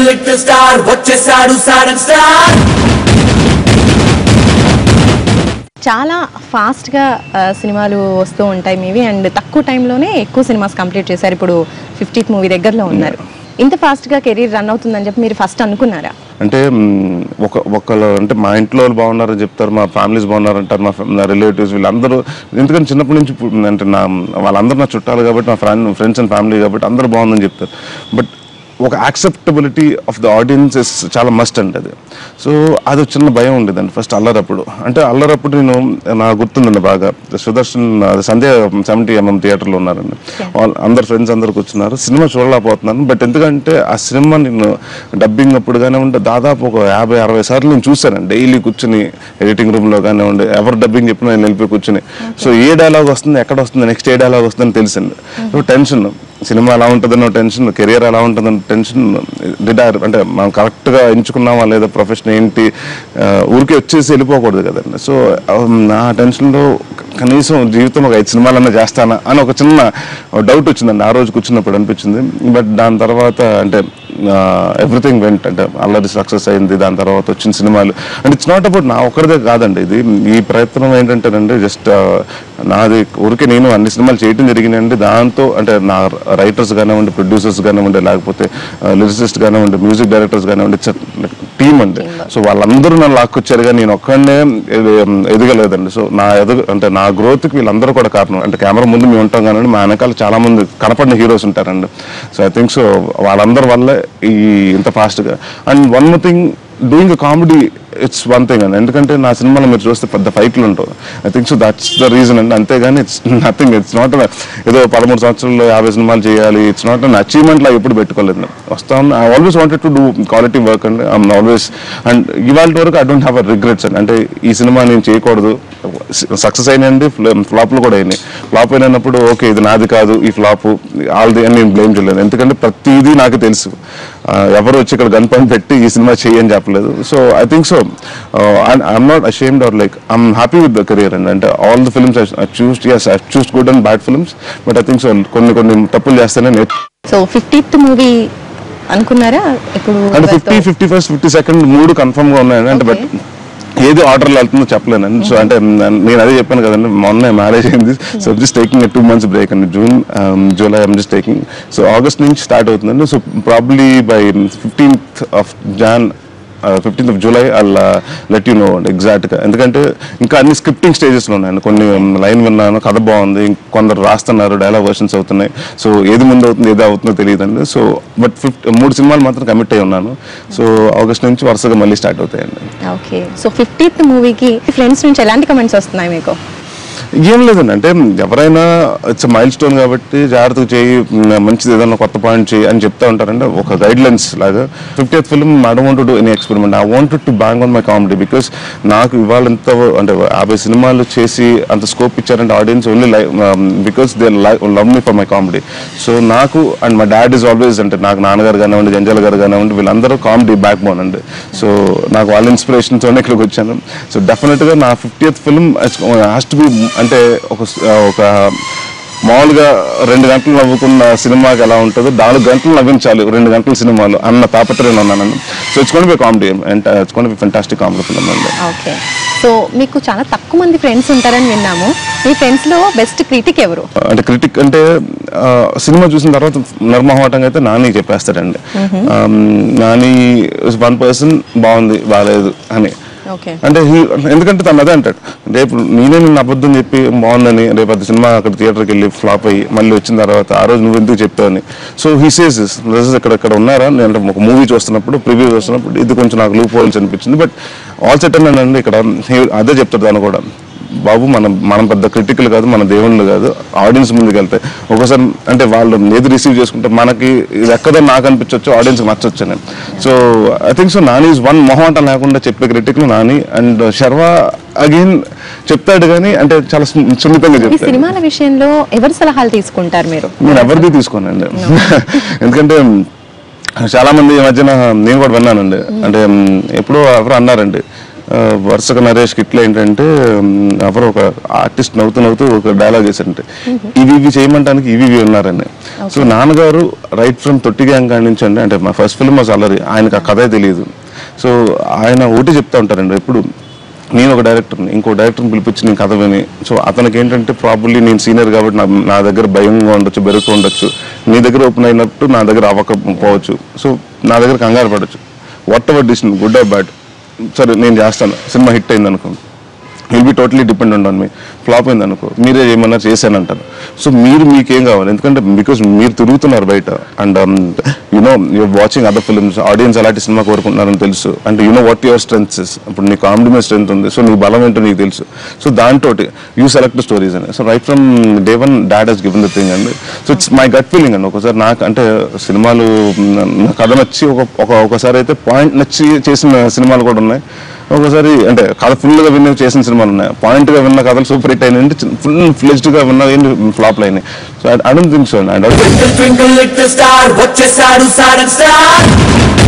Little star వచ్చేసాడు సాడన్ star. చాలా ఫాస్ట్గా సినిమాలు వస్తూ ఉంటాయి మీవి, అండ్ తక్కువ టైంలోనే ఎక్కువ సినిమాస్ కంప్లీట్ చేశారు. ఇప్పుడు 50th మూవీ దగ్గరలో ఉన్నారు. ఇంత ఫాస్ట్గా కెరీర్ రన్ అవుతుందని చెప్పి మీరు ఫస్ట్ అనుకున్నారా? అంటే ఒకళ్ళు అంటే మా ఇంట్లో వాళ్ళు బాగున్నారని చెప్తారు, మా ఫ్యామిలీస్ బాగున్నారంటారు, మా రిలేటివ్స్ వీళ్ళందరూ. ఎందుకంటే చిన్నప్పటి నుంచి అంటే వాళ్ళందరూ నా చుట్టాలు కాబట్టి, నా ఫ్రెండ్స్ అండ్ ఫ్యామిలీ కాబట్టి అందరూ బాగుందని చెప్తారు. బట్ ఒక acceptability of the audience is చాలా మస్ట్ అండి అది. సో అది చిన్న భయం ఉండేదండి ఫస్ట్ అల్లరప్పుడు. అంటే అల్లరప్పుడు నేను నాకు గుర్తుందండి బాగా, సుదర్శన్ సంధ్య 70mm థియేటర్లో ఉన్నారండి. అందరు ఫ్రెండ్స్ అందరు కూర్చున్నారు, సినిమా చూడలేకపోతున్నాను. బట్ ఎందుకంటే ఆ సినిమా నేను డబ్బింగ్ అప్పుడు కానివ్వండి దాదాపు ఒక 50-60 సార్లు నేను చూశానండి. డైలీ కూర్చుని ఎడిటింగ్ రూమ్లో కానివ్వండి, ఎవరు డబ్బింగ్ చెప్పినా నేను వెళ్ళిపోయి కూర్చుని, సో ఏ డైలాగ్ వస్తుంది, ఎక్కడ వస్తుంది, నెక్స్ట్ ఏ డైలాగ్ వస్తుందని తెలిసింది. సో టెన్షన్, సినిమా ఎలా ఉంటుందన్నో టెన్షన్, కెరియర్ ఎలా ఉంటుందన్న టెన్షన్. అంటే మనం కరెక్ట్గా ఎంచుకున్నామా లేదా, ప్రొఫెషన్ ఏంటి, ఊరికి వచ్చేసి వెళ్ళిపోకూడదు కదండి. సో నా టెన్షన్లో కనీసం జీవితం ఒక 5 సినిమాలన్నా చేస్తానా అని ఒక చిన్న డౌట్ వచ్చిందండి ఆ రోజు కూర్చున్నప్పుడు అనిపించింది. బట్ దాని తర్వాత అంటే ఎవ్రీథింగ్ వెంట్, అంటే ఆల్రెడీ సక్సెస్ అయింది. దాని తర్వాత వచ్చిన సినిమాలు అంటే ఇట్స్ నాట్ అబౌట్ నా ఒక్కరిదే కాదండి ఇది. ఈ ప్రయత్నం ఏంటంటేనండి జస్ట్ నాది ఊరికే నేను అన్ని సినిమాలు చేయడం జరిగిందండి. దాంతో అంటే నా రైటర్స్ కానివ్వండి, ప్రొడ్యూసర్స్ కానివ్వండి, లేకపోతే లిరిసిస్ట్ కానివ్వండి, మ్యూజిక్ డైరెక్టర్స్ కానివ్వండి, టీమ్ అండి. సో వాళ్ళందరూ నన్ను లాక్కొచ్చారు కానీ నేను ఒక్కడనే ఎదగలేదండి. సో అంటే నా గ్రోత్కి వీళ్ళందరూ కూడా కారణం. అంటే కెమెరా ముందు మేము ఉంటాం కానీ మా వెనకాల చాలా మంది కనపడిన హీరోస్ ఉంటారండి. సో ఐ థింక్ సో వాళ్ళందరి వల్లే ఇంత ఫాస్ట్గా. And one more thing, doing a comedy it's one thing అండి. ఎందుకంటే నా సినిమాలో మీరు చూస్తే పెద్ద ఫైట్లు ఉంటాయి. I think so that's the reason అండి. అంతేగాని ఇట్స్ నథింగ్, ఇట్స్ నాట్ ఏదో 13 సంవత్సరాల్లో 50 సినిమాలు చేయాలి, ఇట్స్ నాట్ అన్ అచీవ్మెంట్ లా ఎప్పుడు పెట్టుకోలేదు. వస్తాను, I always wanted to do quality work అండి. ఐఎమ్ ఆల్వేస్, అండ్ ఇవాళ వరకు I don't have a regrets అండి. అంటే ఈ సినిమా నేను చేయకూడదు, సక్సెస్ అయినాయండి, ఫ్లాప్లు కూడా అయినాయి. ఫ్లాప్ అయినప్పుడు ఓకే ఇది నాది కాదు ఈ ఫ్లాప్ ఆల్ది అని నేను బ్లేమ్ చేయలేదు. ఎందుకంటే ప్రతిదీ నాకు తెలుసు. ఎవరు వచ్చి ఇక్కడ గన్ పాయింట్ పెట్టి ఈ సినిమా చేయని చెప్పలేదు. So I think so I'm not ashamed or like I'm happy with the career and all the films I choose, yes I choose good and bad films, but I think so కొన్ని తప్పులు చేస్తానే. So 50th movie అనుకున్నారా ఇప్పుడు? అంటే 50, 51st, 52nd మూడు confirm గా ఉన్నాయండి. అంటే బట్ ఏది ఆర్డర్లో వెళ్తుందో చెప్పలేనండి. సో అంటే నేను అదే చెప్పాను కదండి, మొన్న మ్యారేజ్ అయింది. So just taking 2 months break అండి. June, July I'm just taking. So August నుంచి స్టార్ట్ అవుతుందండి. So probably by 15th of July I'll let you know ఎగ్జాక్ట్గా. ఎందుకంటే ఇంకా అన్ని స్క్రిప్టింగ్ స్టేజెస్లో ఉన్నాయండి. కొన్ని లైన్ విన్నాను, కథ బాగుంది, కొందరు రాస్తున్నారు, డైలాగ్ వర్షన్స్ అవుతున్నాయి. సో ఏది ముందు అవుతుంది ఏది అవుతుందో తెలియదండి. సో బట్ 3 సినిమాలు మాత్రం కమిట్ అయి ఉన్నాను. సో ఆగస్ట్ నుంచి వరుసగా మళ్ళీ స్టార్ట్ అవుతాయండి. ఓకే. సో 50th మూవీకి ఫ్రెండ్స్ నుంచి ఎలాంటి కమెంట్స్ వస్తున్నాయి మీకు? ఏం లేదండి, అంటే ఎవరైనా ఇట్స్ మైల్ స్టోన్ కాబట్టి జాగ్రత్తగా చేయి, మంచిది ఏదైనా కొత్త పాయింట్ చేయి అని చెప్తా ఉంటారంటే ఒక గైడ్ లైన్స్ లాగా. 50th film I don't want to do any experiment, I wanted to bang on my comedy. Because నాకు ఇవాళ ఎంత అంటే 50 సినిమాలు చేసి అంత స్కోప్ ఇచ్చారంటే audience only because they love me for my comedy. So నాకు and my dad is always, అంటే నాకు నాన్నగారు కానివ్వండి, జంజాల గారు కానివ్వండి, వీళ్ళందరూ కామెడీ బ్యాక్ బోన్ అండి. సో నాకు వాళ్ళ ఇన్స్పిరేషన్తోనే ఇక్కడికి వచ్చాను. సో డెఫినెట్గా నా 50th film has to be, అంటే ఒక మామూలుగా 2 గంటలు నవ్వుకున్న సినిమాకి ఎలా ఉంటుందో 4 గంటలు నవ్వించాలి 2 గంటల సినిమాలు అన్న తాపత్రయం ఉన్నానండి. So it's gonna B comedy, it's gonna B fantastic comedy film అండి. ఓకే. సో మీకు చాలా తక్కువ మంది ఫ్రెండ్స్ ఉంటారని విన్నాము. మీ ఫ్రెండ్స్లో బెస్ట్ క్రిటిక్ ఎవరు? అంటే క్రిటిక్ అంటే సినిమా చూసిన తర్వాత నిర్మోహమాటంగా అయితే నాని చెప్పేస్తాడండి. నాని 1 person బాగుంది బాగాలేదు అని. అంటే ఎందుకంటే తను అదే అంటాడు, రేపు నేనే నిన్ను అబద్ధం చెప్పి బాగుందని, రేపు అది సినిమా అక్కడ థియేటర్కి వెళ్ళి ఫ్లాప్ అయ్యి మళ్ళీ వచ్చిన తర్వాత ఆ రోజు నువ్వు ఎందుకు చెప్పావని. సో హీ సేస్ ఇక్కడ ఉన్నారా, నేను ఒక మూవీ చూస్తున్నప్పుడు ప్రివ్యూ చూస్తున్నప్పుడు ఇది కొంచెం నాకు లూప్ హోల్స్ అనిపించింది. బట్ ఆల్ సెట్ అన్నానండి ఇక్కడ అదే చెప్తాడు తను కూడా, బాబు మనం పెద్ద క్రిటికల్ కాదు, మన దేవుళ్ళు కాదు, ఆడియన్స్ ముందుకు వెళ్తే ఒకసారి అంటే వాళ్ళు ఏది రిసీవ్ చేసుకుంటే మనకి ఇది ఎక్కదని నాకు అనిపించవచ్చు, ఆడియన్స్కి నచ్చొచ్చు అని. So I think so Nani is one, మొహమాట లేకుండా చెప్పే critic Nani. And Sharva again చెప్తాడు కానీ అంటే చాలా సున్నితంగా చెప్తాడు. సినిమాల విషయంలో ఎవరి సలహాలు తీసుకుంటారు మీరు? నేను ఎవరిది తీసుకోనండి. ఎందుకంటే చాలా మంది ఈ మధ్యన నేను కూడా విన్నానండి, అంటే ఎప్పుడో ఎవరు అన్నారండి, వరుసగా నరేష్కి ఇట్లా ఏంటంటే ఎవరో ఒక ఆర్టిస్ట్ నవ్వుతూ ఒక డైలాగ్ వేసారంటే ఇవి చేయమంటానికి ఇవి ఉన్నారని. సో నాన్నగారు రైట్ ఫ్రమ్ తొట్టి గ్యాంగ్ కాడి నుంచి అంటే మా ఫస్ట్ ఫిల్మ్ వాజ్ అల్లరి, ఆయనకు ఆ కథే తెలియదు. సో ఆయన ఒకటి చెప్తా ఉంటారండి ఎప్పుడు, నేను ఒక డైరెక్టర్ని ఇంకో డైరెక్టర్ని పిలిపించి నేను కథ విని, సో అతనికి ఏంటంటే ప్రాబబ్లీ నేను సీనియర్ కాబట్టి నా దగ్గర భయంగా ఉండొచ్చు, బెరుకు ఉండొచ్చు, నీ దగ్గర ఓపెన్ అయినట్టు నా దగ్గర అవ్వకపోవచ్చు, సో నా దగ్గర కంగారు పడవచ్చు. What ever decision good or bad, సరే నేను చేస్తాను, సినిమా హిట్ అయింది అనుకో, will be totally dependent on me. Flop అయింది అనుకో, మీరే ఏమన్నా చేశానంటారు. సో మీకేం కావాలి, ఎందుకంటే బికాస్ మీరు తిరుగుతున్నారు బయట and you know you're watching other films, audience అలాంటి సినిమా కోరుకుంటున్నారని తెలుసు. అంటే you know what your strengths is, ఇప్పుడు నీ కామెడీ మీద స్ట్రెంత్ ఉంది, సో నీ బలం ఏంటో నీకు తెలుసు. సో దాంతో యూ సెలెక్ట్ స్టోరీస్ అని. So right from day one dad he's given the thing అండి. So it's my gut feeling అండి. ఒకసారి నాకు అంటే సినిమాలు కథ నచ్చి ఒకసారి అయితే పాయింట్ నచ్చి చేసిన సినిమాలు కూడా ఉన్నాయి. ఒకసారి అంటే కథ ఫుల్గా విన్న చేసిన సినిమాలు ఉన్నాయి, పాయింట్గా విన్న కథలు సూపర్ హిట్ అయినాయి, ఫుల్ ఫ్లెజ్డ్గా విన్న ఫ్లాప్లు అయినాయి. So I don't think so. Twinkle little star, వచ్చేసాడు సాడన్ స్టార్.